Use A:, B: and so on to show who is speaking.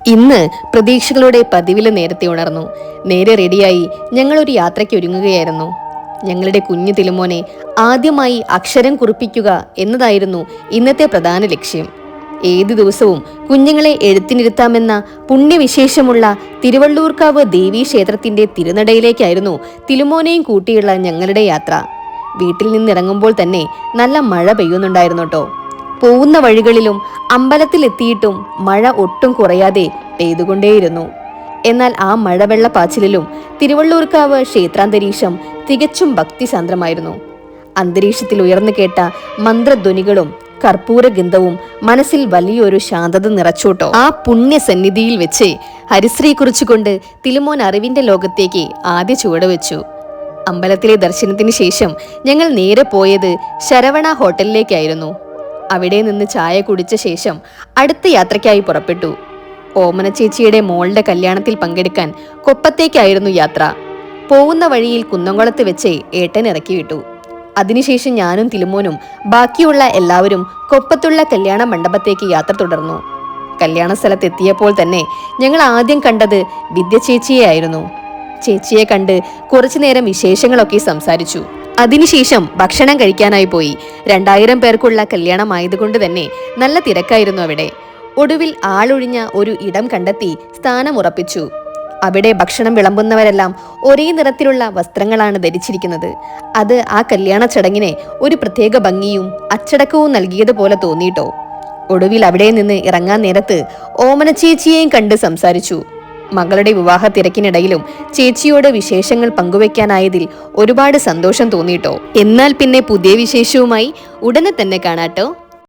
A: ഇന്ന് പ്രതീക്ഷകളുടെ പതിവില് നേരത്തെ ഉണർന്നു. നേരെ റെഡിയായി ഞങ്ങളൊരു യാത്രയ്ക്ക് ഒരുങ്ങുകയായിരുന്നു. ഞങ്ങളുടെ കുഞ്ഞു തിലുമോനെ ആദ്യമായി അക്ഷരം കുറിപ്പിക്കുക എന്നതായിരുന്നു ഇന്നത്തെ പ്രധാന ലക്ഷ്യം. ഏതു ദിവസവും കുഞ്ഞുങ്ങളെ എഴുത്തിനിരുത്താമെന്ന പുണ്യവിശേഷമുള്ള തിരുവള്ളൂർക്കാവ് ദേവീക്ഷേത്രത്തിന്റെ തിരുനടയിലേക്കായിരുന്നു തിലുമോനെയും കൂട്ടിയുള്ള ഞങ്ങളുടെ യാത്ര. വീട്ടിൽ നിന്നിറങ്ങുമ്പോൾ തന്നെ നല്ല മഴ പെയ്യുന്നുണ്ടായിരുന്നു കേട്ടോ. പോകുന്ന വഴികളിലും അമ്പലത്തിലെത്തിയിട്ടും മഴ ഒട്ടും കുറയാതെ പെയ്തുകൊണ്ടേയിരുന്നു. എന്നാൽ ആ മഴവെള്ളപ്പാച്ചിലും തിരുവള്ളൂർക്കാവ് ക്ഷേത്രാന്തരീക്ഷം തികച്ചും ഭക്തിസാന്ദ്രമായിരുന്നു. അന്തരീക്ഷത്തിൽ ഉയർന്നു കേട്ട മന്ത്രധ്വനികളും കർപ്പൂരഗന്ധവും മനസ്സിൽ വലിയൊരു ശാന്തത നിറച്ചോട്ടോ. ആ പുണ്യസന്നിധിയിൽ വെച്ച് ഹരിശ്രീ കുറിച്ചുകൊണ്ട് തിലുമോൻ അറിവിന്റെ ലോകത്തേക്ക് ആദ്യ ചുവടുവെച്ചു. അമ്പലത്തിലെ ദർശനത്തിന് ശേഷം ഞങ്ങൾ നേരെ പോയത് ശരവണ ഹോട്ടലിലേക്കായിരുന്നു. അവിടെ നിന്ന് ചായ കുടിച്ച ശേഷം അടുത്ത യാത്രയ്ക്കായി പുറപ്പെട്ടു. ഓമന ചേച്ചിയുടെ മോളുടെ കല്യാണത്തിൽ പങ്കെടുക്കാൻ കൊപ്പത്തേക്കായിരുന്നു യാത്ര. പോകുന്ന വഴിയിൽ കുന്നംകുളത്ത് വെച്ച് ഏട്ടൻ ഇറക്കി വിട്ടു. അതിനുശേഷം ഞാനും തിലുമോനും ബാക്കിയുള്ള എല്ലാവരും കൊപ്പത്തുള്ള കല്യാണ മണ്ഡപത്തേക്ക് യാത്ര തുടർന്നു. കല്യാണ സ്ഥലത്തെത്തിയപ്പോൾ തന്നെ ഞങ്ങൾ ആദ്യം കണ്ടത് വിദ്യ ചേച്ചിയെ ആയിരുന്നു. ചേച്ചിയെ കണ്ട് കുറച്ചു നേരം വിശേഷങ്ങളൊക്കെ സംസാരിച്ചു. അതിനുശേഷം ഭക്ഷണം കഴിക്കാനായി പോയി. 2000 പേർക്കുള്ള കല്യാണമായതുകൊണ്ട് തന്നെ നല്ല തിരക്കായിരുന്നു അവിടെ. ഒടുവിൽ ആളൊഴിഞ്ഞ ഒരു ഇടം കണ്ടെത്തി സ്ഥാനം ഉറപ്പിച്ചു. അവിടെ ഭക്ഷണം വിളമ്പുന്നവരെല്ലാം ഒരേ നിറത്തിലുള്ള വസ്ത്രങ്ങളാണ് ധരിച്ചിരിക്കുന്നത്. അത് ആ കല്യാണ ചടങ്ങിനെ ഒരു പ്രത്യേക ഭംഗിയും അച്ചടക്കവും നൽകിയതുപോലെ തോന്നിയിട്ടോ. ഒടുവിൽ അവിടെ നിന്ന് ഇറങ്ങാൻ നേരത്ത് ഓമന ചേച്ചിയെയും കണ്ട് സംസാരിച്ചു. മകളുടെ വിവാഹ തിരക്കിനിടയിലും ചേച്ചിയോട് വിശേഷങ്ങൾ പങ്കുവെക്കാനായതിൽ ഒരുപാട് സന്തോഷം തോന്നിയിട്ടോ. എന്നാൽ പിന്നെ പുതിയ വിശേഷവുമായി ഉടനെ തന്നെ കാണാട്ടോ.